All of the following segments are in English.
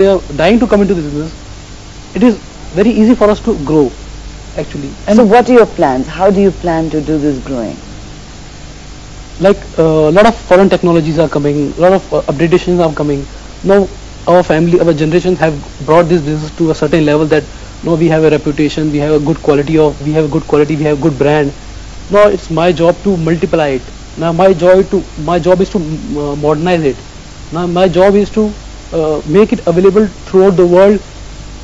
they are dying to come into this business, it is very easy for us to grow, actually. And so what are your plans? How do you plan to do this growing? Like a lot of foreign technologies are coming, a lot of updations are coming. Now our family, our generations have brought this business to a certain level that now we have a reputation, we have a good quality, we have a good brand. Now it's my job to multiply it. Now my job is to modernize it. Now my job is to make it available throughout the world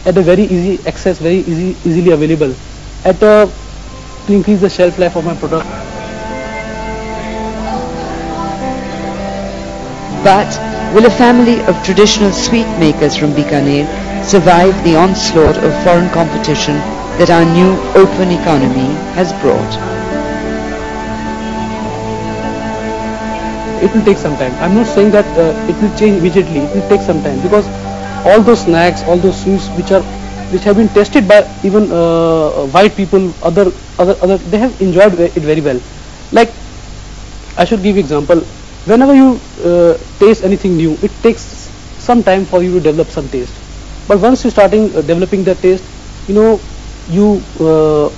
at a very easy access, easily available, to increase the shelf life of my product. But will a family of traditional sweet makers from Bikaner survive the onslaught of foreign competition that our new open economy has brought? It will take some time. I'm not saying that it will change immediately. It will take some time, because all those snacks, all those sweets which have been tested by even white people, other they have enjoyed it very well. Like, I should give you example. Whenever you taste anything new, it takes some time for you to develop some taste. But once you starting developing that taste, you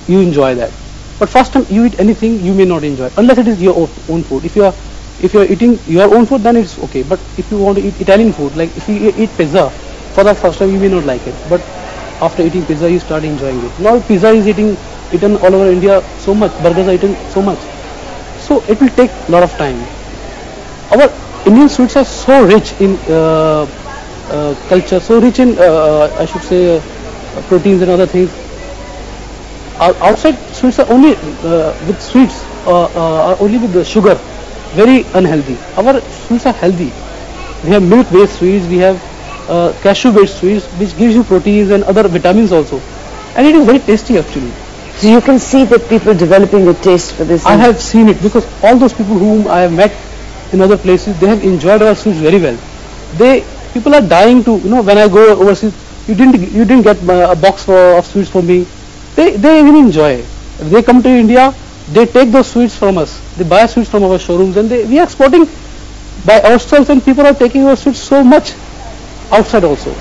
enjoy that. But first time you eat anything, you may not enjoy, unless it is your own food. If you are eating your own food, then it's okay. But if you want to eat Italian food, like if you eat pizza for the first time, you may not like it. But after eating pizza, you start enjoying it. Now pizza is eaten all over India so much. Burgers are eaten so much. So it will take a lot of time. Our Indian sweets are so rich in culture, so rich in I should say proteins and other things. Outside sweets are only with sweets, only with the sugar, very unhealthy. Our sweets are healthy. We have milk-based sweets, we have cashew-based sweets, which gives you proteins and other vitamins also, and it is very tasty actually. So you can see that people developing a taste for this. I have seen it, because all those people whom I have met in other places, they have enjoyed our sweets very well. People are dying to, when I go overseas, you didn't get a box of sweets for me. They even enjoy. If they come to India, they take those sweets from us. They buy sweets from our showrooms, and we are exporting by ourselves, and people are taking our sweets so much outside also.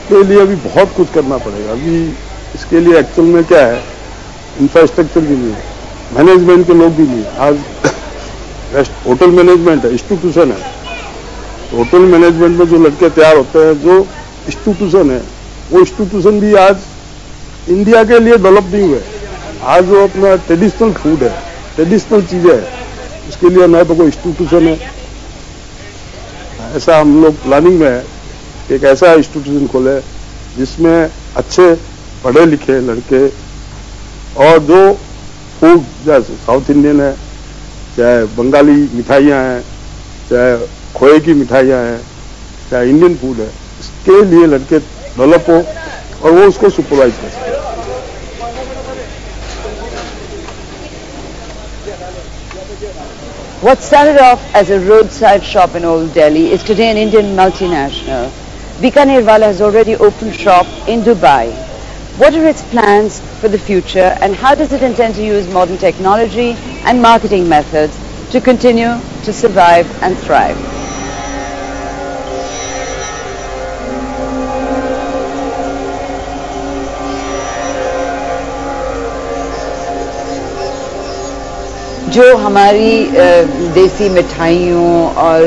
इसके लिए अभी बहुत कुछ करना पड़ेगा. अभी इसके लिए एक्चुअल में क्या है, इंफ्रास्ट्रक्चर के लिए, मैनेजमेंट के लोग भी नहीं. आज होटल मैनेजमेंट है, इंस्टीट्यूशन है. होटल मैनेजमेंट में जो लड़के तैयार होते हैं, जो इंस्टीट्यूशन है, वो इंस्टीट्यूशन भी आज इंडिया के लिए डेवलप नहीं हुए. आज जो अपना ट्रेडिशनल फूड है, ट्रेडिशनल चीजें है, उसके लिए न तो कोई इंस्टीट्यूशन है. ऐसा हम लोग प्लानिंग में है कि एक ऐसा इंस्टीट्यूशन खोले जिसमें अच्छे पढ़े लिखे लड़के, और जो फूड जैसे साउथ इंडियन है, चाहे बंगाली मिठाइयाँ हैं, चाहे खोए की मिठाइयाँ हैं, चाहे इंडियन फूड है, इसके लिए लड़के डेवलप हो और वो उसको सुपरवाइज कर सकें. What started off as a roadside shop in Old Delhi is today an Indian multinational. Bikaner Wala has already opened shop in Dubai. What are its plans for the future, and how does it intend to use modern technology and marketing methods to continue to survive and thrive? जो हमारी देसी मिठाइयों और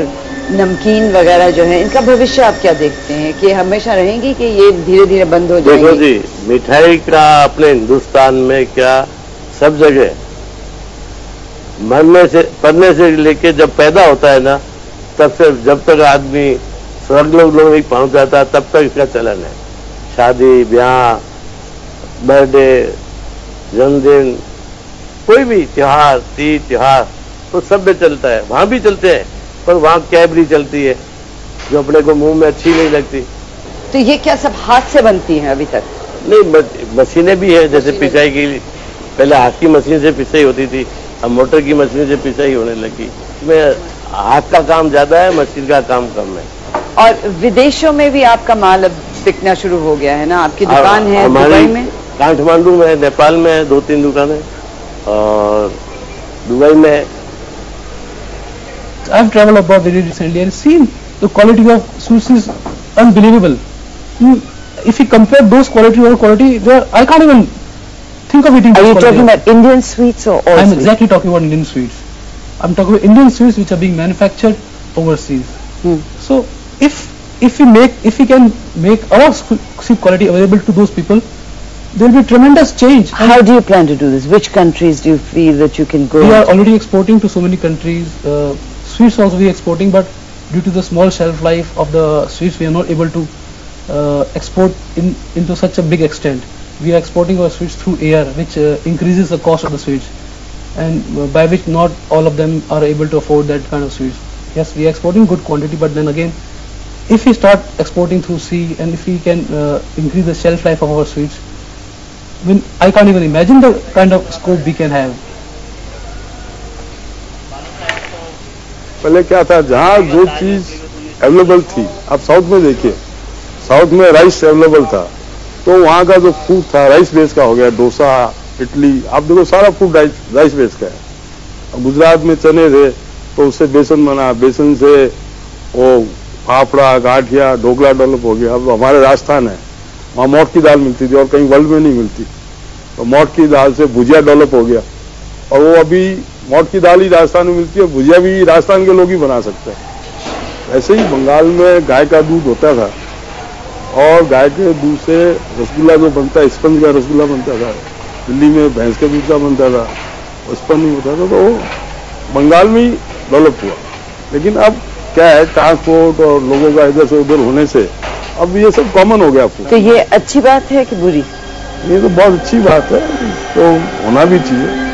नमकीन वगैरह जो है, इनका भविष्य आप क्या देखते हैं कि हमेशा रहेंगी कि ये धीरे धीरे बंद हो जाएगी? देखो जी, मिठाई का अपने हिंदुस्तान में क्या सब जगह मरने से पढ़ने से लेके जब पैदा होता है ना, तब से जब तक आदमी स्वर्गलोक नहीं पहुंच जाता, तब तक इसका चलन है. शादी ब्याह, बर्थडे, जन्मदिन, कोई भी त्योहार, तीज त्योहार तो सब में चलता है. वहां भी चलते हैं, पर वहां कैबरी चलती है जो अपने को मुंह में अच्छी नहीं लगती. तो ये क्या सब हाथ से बनती है अभी तक? नहीं, मशीनें भी है. जैसे पिसाई की, पहले हाथ की मशीन से पिसाई होती थी, अब मोटर की मशीन से पिसाई होने लगी. इसमें हाथ का काम ज्यादा है, मशीन का काम कम है. और विदेशों में भी आपका माल अब बिकना शुरू हो गया है ना? आपकी दुकान है दुबई में, काठमांडू में, नेपाल में 2-3 दुकानें, और दुबई में. I've traveled abroad very recently and seen the quality of sweets is unbelievable. If you compare those quality or quality, I can't even think of eating. Are you talking about Indian sweets or all I'm sweets? exactly talking about Indian sweets. I'm talking about Indian sweets which are being manufactured overseas. So if we can make our sweet quality available to those people, there will be tremendous change. How do you plan to do this? Which countries do you feel that you can go? We are already exporting to so many countries. Sweets also we are exporting, but due to the small shelf life of the sweets, we are not able to export into such a big extent. We are exporting our sweets through air, which increases the cost of the sweets, and by which not all of them are able to afford that kind of sweets. Yes, we are exporting good quantity, but then again, if we start exporting through sea and if we can increase the shelf life of our sweets, I can't even imagine the kind of scope we can have. पहले क्या था, जहाँ जो चीज available थी, आप south में देखिए, साउथ में राइस अवेलेबल था, तो वहाँ का जो फूड था राइस बेस का हो गया, डोसा, इडली, आप देखो सारा फूड राइस बेस का है। गुजरात में चने थे तो उससे बेसन बना, बेसन से वो फाफड़ा, गाठिया, ढोकला डेवलप हो गया। अब हमारे राजस्थान है, वहाँ मोठ की दाल मिलती थी और कहीं वर्ल्ड में नहीं मिलती, तो मोठ की दाल से भुजिया डेवलप हो गया, और वो अभी मोठ की दाल ही राजस्थान में मिलती है, भुजिया भी राजस्थान के लोग ही बना सकते हैं। ऐसे ही बंगाल में गाय का दूध होता था, और गाय के दूध से रसगुल्ला जो बनता है, स्पंज का रसगुल्ला बनता था। दिल्ली में भैंस के दूध का बनता था, स्पंज नहीं होता था, तो बंगाल में ही डेवलप हुआ। लेकिन अब क्या है, ट्रांसपोर्ट और लोगों का इधर से उधर होने से अब ये सब कॉमन हो गया। तो ये अच्छी बात है कि बुरी? ये तो बहुत अच्छी बात है, तो होना भी चाहिए।